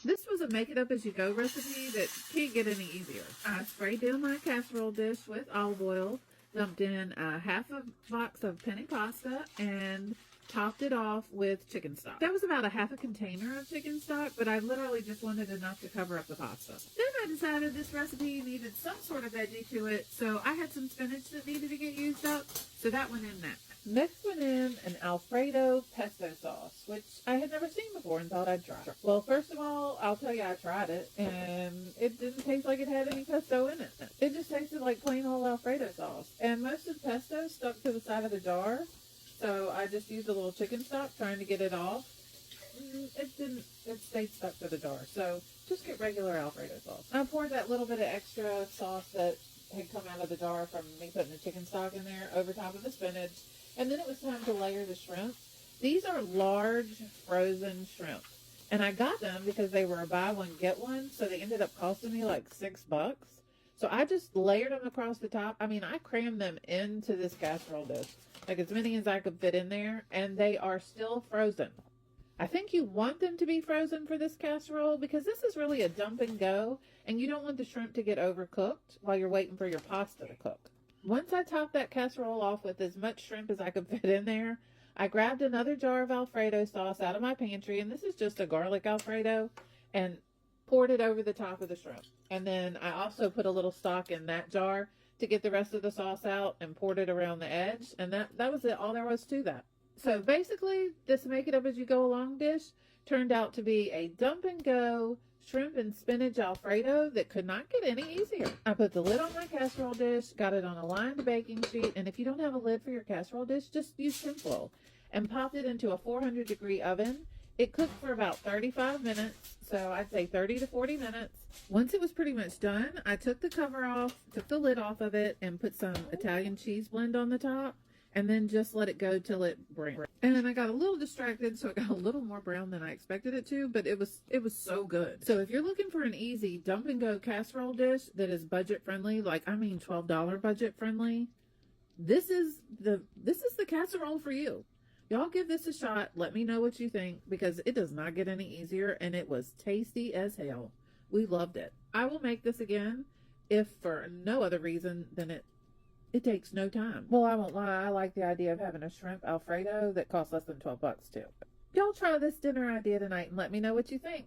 This was a make-it-up-as-you-go recipe that can't get any easier. I sprayed down my casserole dish with olive oil, dumped in a half a box of penne pasta, and topped it off with chicken stock. That was about a half a container of chicken stock, but I literally just wanted enough to cover up the pasta. Then I decided this recipe needed some sort of veggie to it, so I had some spinach that needed to get used up, so that went in next. Next went in an Alfredo pesto sauce, which I had never seen before and thought I'd try. Well, first of all, I'll tell you I tried it, and it didn't taste like it had any pesto in it. It just tasted like plain old Alfredo sauce, and most of the pesto stuck to the side of the jar, so I just used a little chicken stock trying to get it off. It stayed stuck to the jar, so just get regular Alfredo sauce. I poured that little bit of extra sauce that had come out of the jar from me putting the chicken stock in there over top of the spinach. And then it was time to layer the shrimp. These are large frozen shrimp. And I got them because they were a buy one, get one. So they ended up costing me like $6. So I just layered them across the top. I mean, I crammed them into this casserole dish. Like as many as I could fit in there. And they are still frozen. I think you want them to be frozen for this casserole because this is really a dump and go. And you don't want the shrimp to get overcooked while you're waiting for your pasta to cook. Once I topped that casserole off with as much shrimp as I could fit in there, I grabbed another jar of Alfredo sauce out of my pantry, and this is just a garlic Alfredo, and poured it over the top of the shrimp. And then I also put a little stock in that jar to get the rest of the sauce out and poured it around the edge, and that was it, all there was to that. So basically, this make it up as you go along dish turned out to be a dump and go shrimp and spinach Alfredo that could not get any easier. I put the lid on my casserole dish, got it on a lined baking sheet, and if you don't have a lid for your casserole dish, just use tinfoil, and popped it into a 400-degree oven. It cooked for about 35 minutes, so I'd say 30 to 40 minutes. Once it was pretty much done, I took the cover off, took the lid off of it, and put some Italian cheese blend on the top, and then just let it go till it browned. And then I got a little distracted, so it got a little more brown than I expected it to, but it was so good. So if you're looking for an easy dump and go casserole dish that is budget friendly, like I mean $12 budget friendly, this is the casserole for you. Y'all give this a shot. Let me know what you think because it does not get any easier and it was tasty as hell. We loved it. I will make this again if for no other reason than it takes no time. Well, I won't lie. I like the idea of having a shrimp Alfredo that costs less than $12 too. Y'all try this dinner idea tonight and let me know what you think.